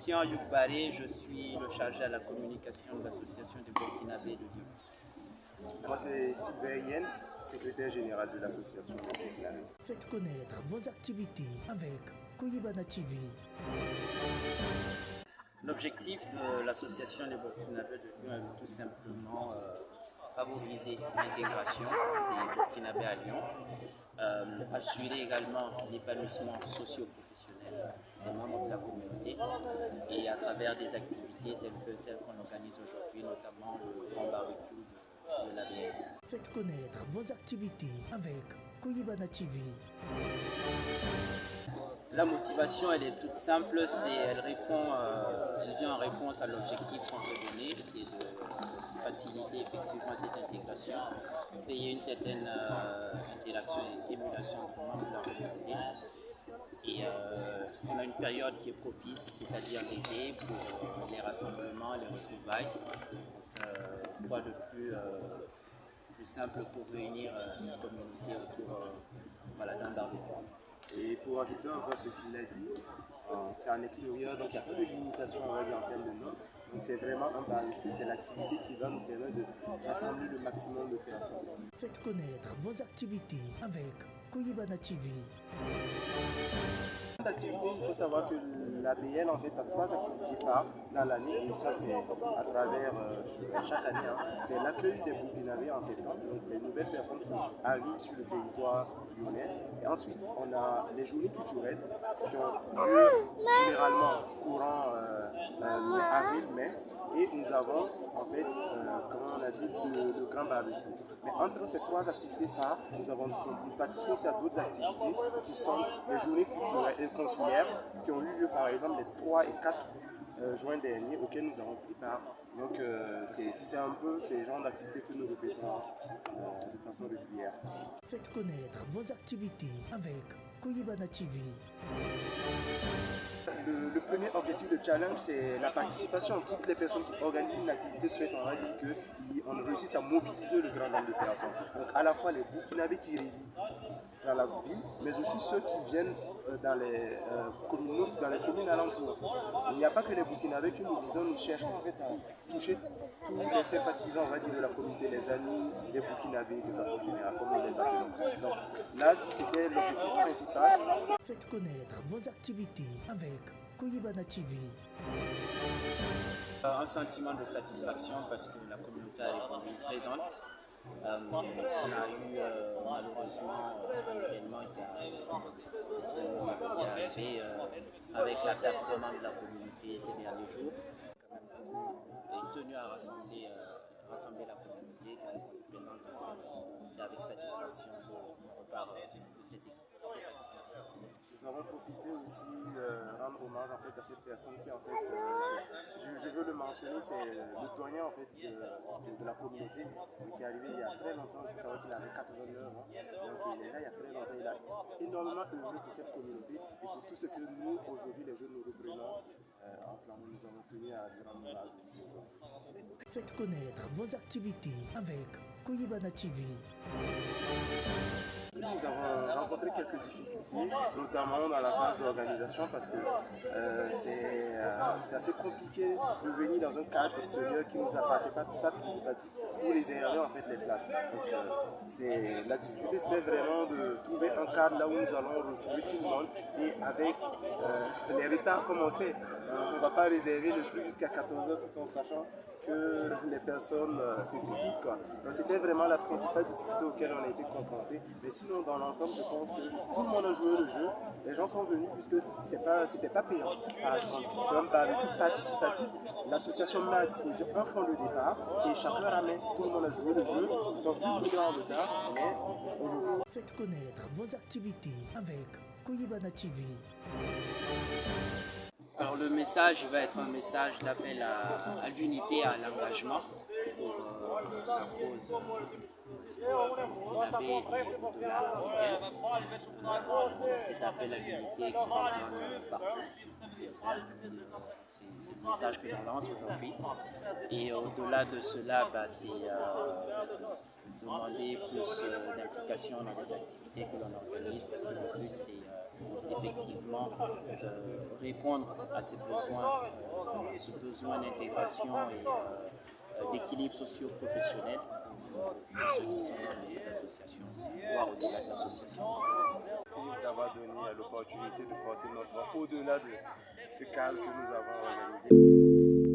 Christian Youk Baré, je suis le chargé à la communication de l'association des Burkinabés de Lyon. Moi, c'est Sylvain Yen, secrétaire général de l'association des Burkinabés. Faites connaître vos activités avec Koyibana TV. L'objectif de l'association des Burkinabés de Lyon est tout simplement favoriser l'intégration des Burkinabés à Lyon, assurer également l'épanouissement socio-professionnel des membres de la communauté et à travers des activités telles que celles qu'on organise aujourd'hui, notamment le grand barbecue de la BN. Faites connaître vos activités avec Koyibana TV. La motivation, elle est toute simple, elle vient en réponse à l'objectif qu'on s'est donné, qui est de faciliter effectivement cette intégration, créer une certaine interaction et émulation entre les membres de la communauté. Et on a une période qui est propice, c'est-à-dire l'été, pour les rassemblements, les retrouvailles. Quoi de plus simple pour réunir une communauté autour d'un barbecue. Et pour ajouter encore ce qu'il a dit, c'est en extérieur, donc il n'y a pas de limitation on va dire, en termes de nombre. Donc c'est vraiment un barbecue, c'est l'activité qui va nous permettre de rassembler le maximum de personnes. Faites connaître vos activités avec Koyibana TV. L'activité, il faut savoir que la BN en fait a 3 activités phares dans l'année et ça c'est à travers chaque année. C'est l'accueil des Burkinabés en septembre, donc les nouvelles personnes qui arrivent sur le territoire lyonnais. Et ensuite on a les journées culturelles qui ont lieu généralement courant avril-mai. Et nous avons en fait, comme on a dit, le grand barbecue. Mais entre ces 3 activités phares, nous participons aussi à d'autres activités qui sont les journées culturelles et consulaires qui ont eu lieu par exemple les 3 et 4 juin dernier auxquelles nous avons pris part. Donc c'est un peu ces genres d'activités que nous répétons de façon régulière. Faites connaître vos activités avec Koyibana TV. Le premier objectif de challenge, c'est la participation. Toutes les personnes qui organisent une activité souhaitent, on va dire, qu'on réussisse à mobiliser le grand nombre de personnes. Donc à la fois les Burkinabés qui résident dans la ville, mais aussi ceux qui viennent dans les communes alentours. Il n'y a pas que les Burkinabés que nous visons, nous cherchons en fait à toucher tous les sympathisants, on va dire, de la communauté, les amis des Burkinabés de façon générale, comme nous les appelons. Donc là, c'était l'objectif principal. Faites connaître vos activités avec Koyibana TV. Un sentiment de satisfaction parce que la communauté a répondu présente. On a eu malheureusement un événement qui est arrivé avec la perte de membres de la communauté ces derniers jours. Quand même, est tenu à rassembler la communauté, car elle est présente ensemble. C'est avec satisfaction qu'on repart de cette activité. Nous avons profité aussi rendre hommage en fait, à cette personne qui en fait, je veux le mentionner, c'est le doyen en fait, de la communauté qui est arrivé il y a très longtemps. Il faut savoir qu'il avait 89 ans, donc il est là il y a très longtemps. Il a énormément œuvré pour cette communauté et pour tout ce que nous aujourd'hui les jeunes nous reprenons en flamand. Nous avons tenu à lui rendre hommage aussi aujourd'hui. Faites connaître vos activités avec Koyibana TV. Nous avons rencontré quelques difficultés, notamment dans la phase d'organisation, parce que c'est assez compliqué de venir dans un cadre extérieur qui ne nous appartient pas participatif pour réserver en fait les places. Donc la difficulté c'était vraiment de trouver un cadre là où nous allons retrouver tout le monde et avec les retards comme on sait, on ne va pas réserver le truc jusqu'à 14h tout en sachant que les personnes, c'est vite quoi. Donc c'était vraiment la principale difficulté auquel on a été confrontés. Mais sinon dans l'ensemble je pense que tout le monde a joué le jeu. Les gens sont venus puisque c'était pas payant. Par exemple, c'est un barbecue participatif. L'association met à disposition un fonds de départ et chacun ramène. Tout le monde a joué le jeu. Ils sont juste venus en retard, mais on le... Faites connaître vos activités avec Koyibana TV. Alors le message va être un message d'appel à l'unité, à l'engagement pour la cause burkinabé et de l'Africaine. Cet appel à l'unité qui résonne partout sur toutes les sphères. C'est le message que l'on lance aujourd'hui. Et au-delà de cela, c'est demander plus d'implication dans les activités que l'on organise parce que le but c'est effectivement de répondre à ce besoin d'intégration et d'équilibre socio-professionnel de ceux qui sont dans cette association, voire au-delà de l'association. Merci d'avoir donné l'opportunité de porter notre voix au-delà de ce cadre que nous avons organisé.